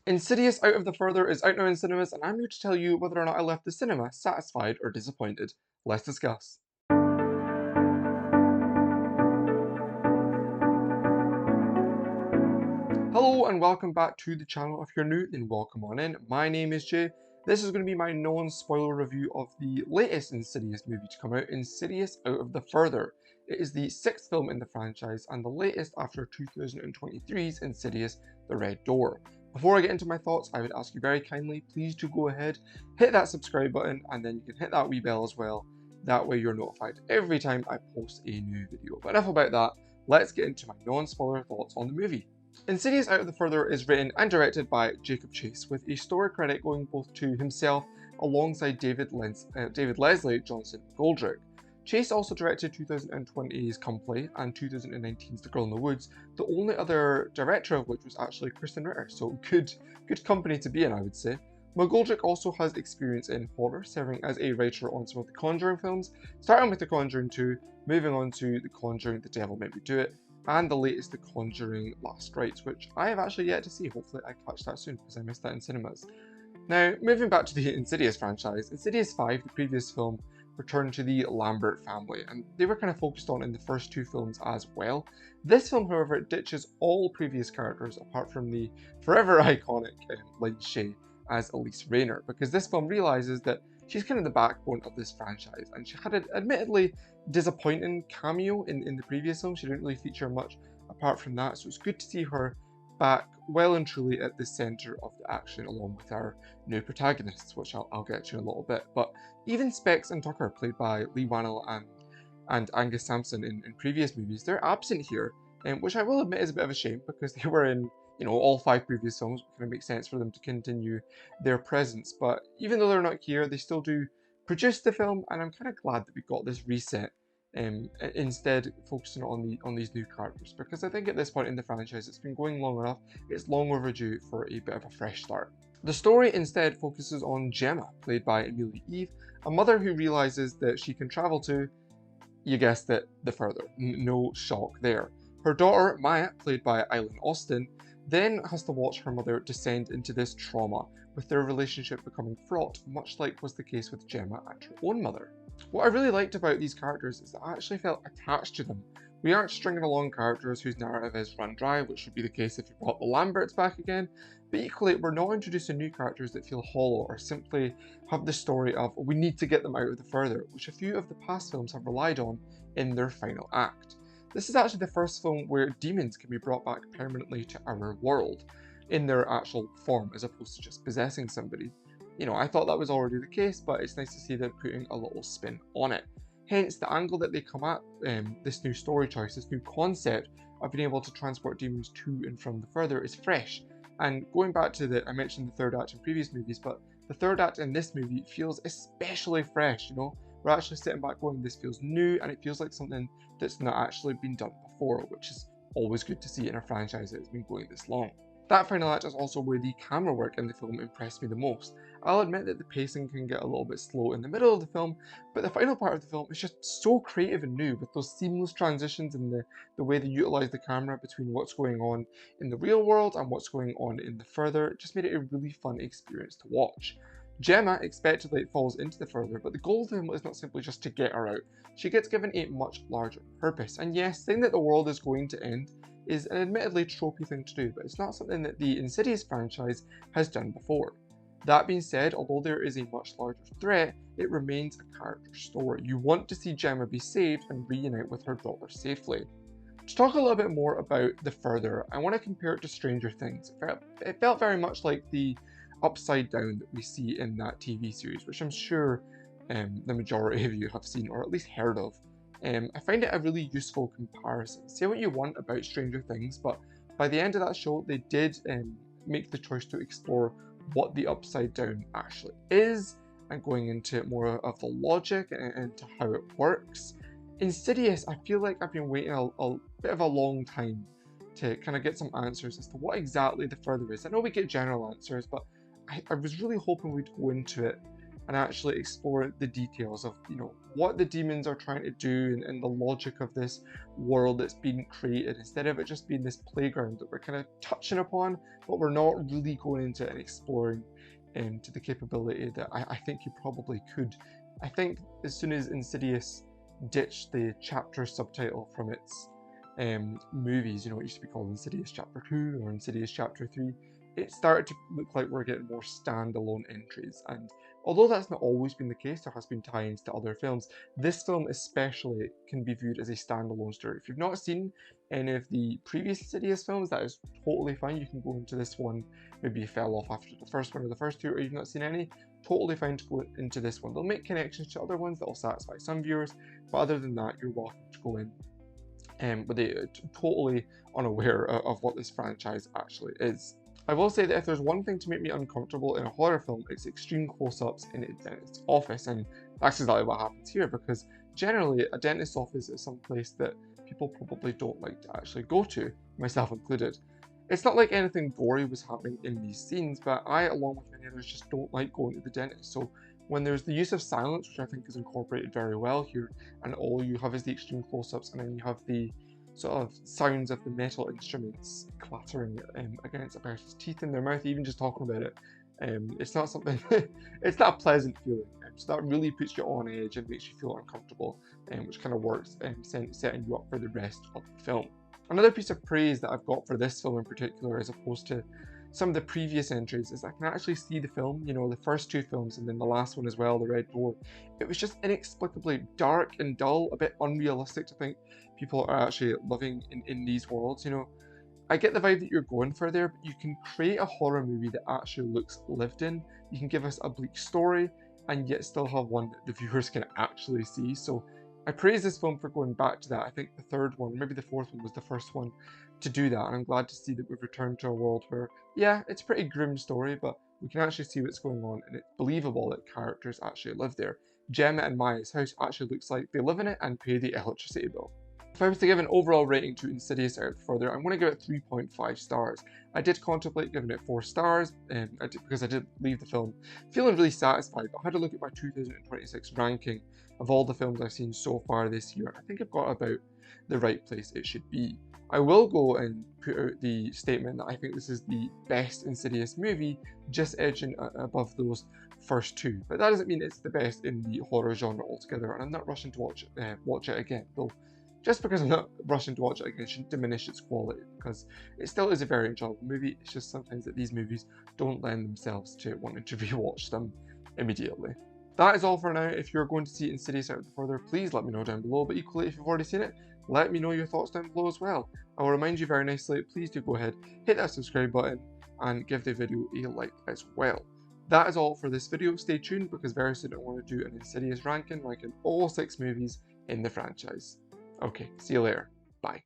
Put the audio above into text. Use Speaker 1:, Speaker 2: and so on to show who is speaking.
Speaker 1: Insidious Out of the Further is out now in cinemas, and I'm here to tell you whether or not I left the cinema satisfied or disappointed. Let's discuss. Hello and welcome back to the channel. If you're new, then welcome on in. My name is Jay. This is going to be my non-spoiler review of the latest Insidious movie to come out, Insidious Out of the Further. It is the 6th film in the franchise and the latest after 2023's Insidious The Red Door. Before I get into my thoughts, I would ask you very kindly, please do go ahead, hit that subscribe button, and then you can hit that wee bell as well. That way you're notified every time I post a new video. But enough about that, let's get into my non-spoiler thoughts on the movie. Insidious Out of the Further is written and directed by Jacob Chase, with a story credit going both to himself alongside David Leslie Johnson Goldrick. Chase also directed 2020's Come Play and 2019's The Girl in the Woods, the only other director of which was actually Kristen Ritter, so good company to be in, I would say. McGoldrick also has experience in horror, serving as a writer on some of the Conjuring films, starting with The Conjuring 2, moving on to The Conjuring The Devil Made Me Do It, and the latest The Conjuring Last Rites, which I have actually yet to see. Hopefully I catch that soon because I missed that in cinemas. Now, moving back to the Insidious franchise, Insidious 5, the previous film, returned to the Lambert family, and they were kind of focused on in the first two films as well. This film, however, ditches all previous characters apart from the forever iconic Lynn Shay as Elise Rayner, because this film realizes that she's kind of the backbone of this franchise, and she had an admittedly disappointing cameo in the previous film. She didn't really feature much apart from that, so it's good to see her back well and truly at the centre of the action along with our new protagonists, which I'll get to in a little bit. But even Specs and Tucker, played by Lee Wannell and Angus Sampson in previous movies, they're absent here, which I will admit is a bit of a shame because they were in all 5 previous films. It kind of makes sense for them to continue their presence. But even though they're not here, they still do produce the film, and I'm kind of glad that we got this reset instead focusing on these new characters, because I think at this point in the franchise it's been going long enough. It's long overdue for a bit of a fresh start. The story instead focuses on Gemma, played by Amelia Eve, a mother who realizes that she can travel to, you guessed it, the further. No shock there. Her daughter, Maya, played by Eileen Austin, then has to watch her mother descend into this trauma, with their relationship becoming fraught, much like was the case with Gemma and her own mother. What I really liked about these characters is that I actually felt attached to them. We aren't stringing along characters whose narrative is run dry, which would be the case if you brought the Lamberts back again, but equally we're not introducing new characters that feel hollow or simply have the story of we need to get them out of the further, which a few of the past films have relied on in their final act. This is actually the first film where demons can be brought back permanently to our world in their actual form, as opposed to just possessing somebody. I thought that was already the case, but it's nice to see them putting a little spin on it. Hence, the angle that they come at this new story choice, this new concept of being able to transport demons to and from the further is fresh. And going back to I mentioned the third act in previous movies, but the third act in this movie feels especially fresh, We're actually sitting back going, this feels new, and it feels like something that's not actually been done before, which is always good to see in a franchise that's been going this long. That final act is also where the camera work in the film impressed me the most. I'll admit that the pacing can get a little bit slow in the middle of the film, but the final part of the film is just so creative and new, with those seamless transitions and the way they utilise the camera between what's going on in the real world and what's going on in the further. It just made it a really fun experience to watch. Gemma expectedly falls into the further, but the goal of the film is not simply just to get her out. She gets given a much larger purpose, and yes, saying that the world is going to end is an admittedly tropey thing to do, but it's not something that the Insidious franchise has done before. That being said, although there is a much larger threat, it remains a character story. You want to see Gemma be saved and reunite with her daughter safely. To talk a little bit more about the further, I want to compare it to Stranger Things. It felt very much like the Upside Down that we see in that TV series, which I'm sure the majority of you have seen or at least heard of. I find it a really useful comparison. Say what you want about Stranger Things, but by the end of that show, they did make the choice to explore what the Upside Down actually is, and going into more of the logic and into how it works. Insidious, I feel like I've been waiting a bit of a long time to kind of get some answers as to what exactly the further is. I know we get general answers, but I was really hoping we'd go into it and actually explore the details of, you know, what the demons are trying to do and the logic of this world that's being created, instead of it just being this playground that we're kind of touching upon, but we're not really going into it and exploring to the capability that I think you probably could. I think as soon as Insidious ditched the chapter subtitle from its movies, you know, it used to be called Insidious Chapter 2 or Insidious Chapter 3, it started to look like we're getting more standalone entries. And although that's not always been the case, there has been tie-ins to other films, this film especially can be viewed as a standalone story. If you've not seen any of the previous Insidious films, that is totally fine. You can go into this one, maybe you fell off after the first one or the first two, or you've not seen any, totally fine to go into this one. They'll make connections to other ones that will satisfy some viewers, but other than that, you're welcome to go in but they totally unaware of what this franchise actually is. I will say that if there's one thing to make me uncomfortable in a horror film, it's extreme close-ups in its office, and that's exactly what happens here, because generally a dentist's office is some place that people probably don't like to actually go to, myself included. It's not like anything gory was happening in these scenes, but I, along with many others, just don't like going to the dentist. So when there's the use of silence, which I think is incorporated very well here, and all you have is the extreme close-ups, and then you have the sort of sounds of the metal instruments clattering against a person's teeth in their mouth, even just talking about it, it's not something, it's not a pleasant feeling. So that really puts you on edge and makes you feel uncomfortable, which kind of works setting you up for the rest of the film. Another piece of praise that I've got for this film in particular, as opposed to some of the previous entries, is I can actually see the film, you know, the first two films and then the last one as well, The Red Door. It was just inexplicably dark and dull, a bit unrealistic to think people are actually living in these worlds, you know. I get the vibe that you're going for there, but you can create a horror movie that actually looks lived in. You can give us a bleak story and yet still have one that the viewers can actually see. So I praise this film for going back to that. I think the third one, maybe the fourth one, was the first one to do that, and I'm glad to see that we've returned to a world where, yeah, it's a pretty grim story, but we can actually see what's going on, and it's believable that characters actually live there. Gemma and Maya's house actually looks like they live in it and pay the electricity bill. If I was to give an overall rating to Insidious Out Further, I'm going to give it 3.5 stars. I did contemplate giving it 4 stars because I did leave the film feeling really satisfied, but I had to look at my 2026 ranking of all the films I've seen so far this year. I think I've got about the right place it should be. I will go and put out the statement that I think this is the best Insidious movie, just edging above those first two. But that doesn't mean it's the best in the horror genre altogether, and I'm not rushing to watch it again, though. Just because I'm not rushing to watch it again shouldn't diminish its quality, because it still is a very enjoyable movie. It's just sometimes that these movies don't lend themselves to wanting to rewatch them immediately. That is all for now. If you're going to see Insidious Out Further, please let me know down below, but equally if you've already seen it, let me know your thoughts down below as well. I will remind you very nicely, please do go ahead, hit that subscribe button, and give the video a like as well. That is all for this video. Stay tuned, because very soon I want to do an Insidious ranking all 6 movies in the franchise. Okay, see you later. Bye.